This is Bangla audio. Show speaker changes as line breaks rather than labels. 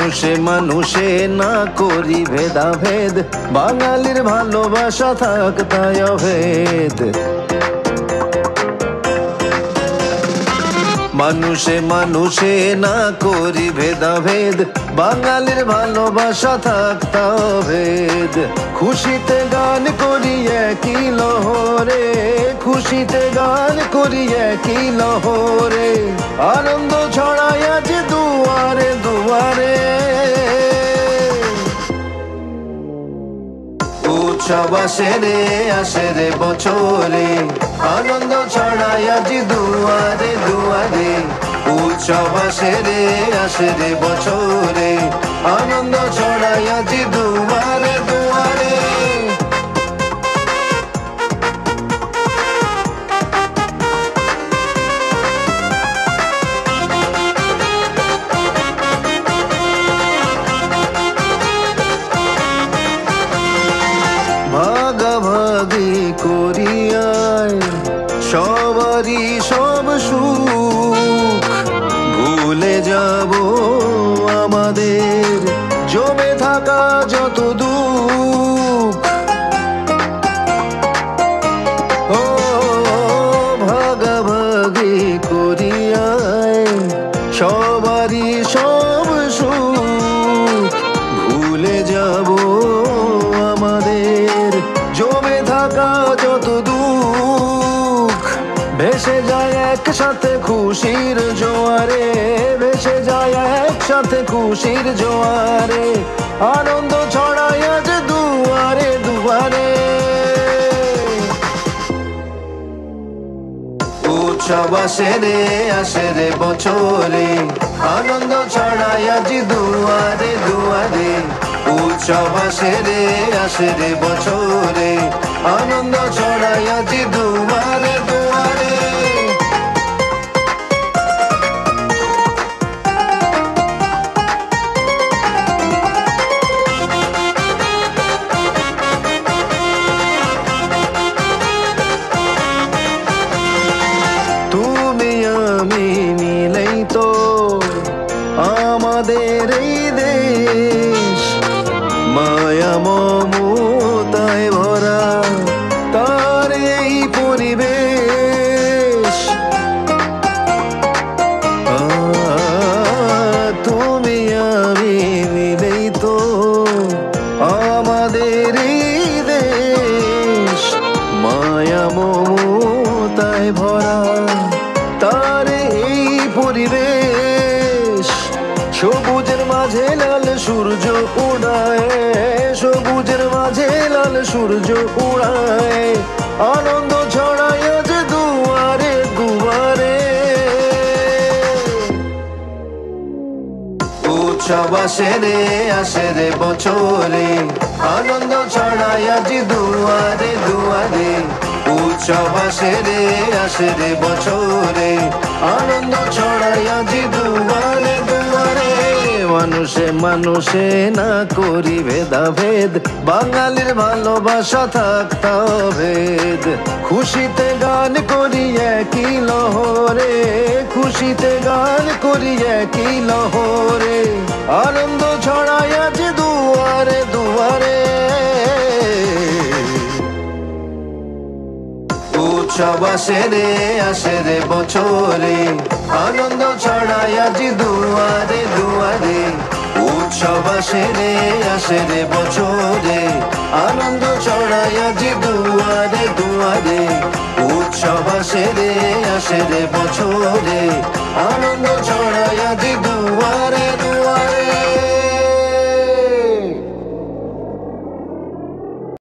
মানুষে মানুষে না করি ভেদাভেদ, বাঙালির ভালোবাসা থাক তাই অভেদ। মানুষে মানুষে না করি ভেদাভেদ, বাঙালির ভালোবাসা থাক তা অভেদ। খুশিতে গান করি একই লহরে, খুশিতে গান করি একই লহরে, আনন্দ ছড়াই আজ দুয়ারে দুয়ারে। উৎসব আসে রে বছরে, আনন্দ ছড়াই আজ দুয়ারে দুয়ারে। উৎসব আসে রে বছরে, আনন্দ ছড়াই আজ দুয়ারে দুয়ারে। ভাগাভাগি করিয়ায় সবারই সব সুখ, ভুলে যাব আমাদের জমে থাকা যত দুঃখ। ও ভাগাভাগি করিয়ায় সবারই সব সুখ, ভুলে যাব আমাদের জমে থাকা যত দুঃখ। ভেসে যায় একসাথে খুশির জোয়ারে, ভেসে যায় একসাথে খুশির জোয়ারে, আনন্দ ছড়ায় আজ দুয়ারে দুয়ারে। উৎসব আসে রে বছরে, আনন্দ ছড়ায় আজ দুয়ারে দুয়ারে। উৎসব আসে রে বছরে, আনন্দ ছড়াই আজ দুয়ারে দুয়ারে। তুমি আমি মিলেই তো আমাদের এই দেশ, মায়া মমতায় ভরা তার এই পরিবেশ। তুমি আমি মিলেই তো আমাদের এই দেশ, মায়া মমতায় ভরা তার এই পরিবেশ। সবুজের মাঝে লাল সূর্য উড়ায়, সবুজের মাঝে লাল সূর্য উড়ায়, আনন্দ ছড়ায় আজ দুয়ারে দুয়ারে। উৎসব আসে রে বছরে, আনন্দ ছড়ায় আজ দুয়ারে দুয়ারে। উৎসব আসে রে বছরে, আনন্দ ছড়ায় আজ দুয়ারে দুয়ারে। মানুষে মানুষে না করি ভেদাভেদ, বাঙালির ভালোবাসা থাক তা অভেদ। খুশিতে গান করি একই লহরে, খুশিতে গান করি একই লহরে, আনন্দ ছড়ায় আজ দুয়ারে দুয়ারে। উৎসব আসে রে বছরে, আনন্দ ছড়াই আজ দুয়ারে দুয়ারে। উৎসব আসে রে বছরে, আনন্দ ছড়াই আজ দুয়ারে দুয়ারে। উৎসব আসে রে বছরে, আনন্দ ছড়াই আজ দুয়ারে।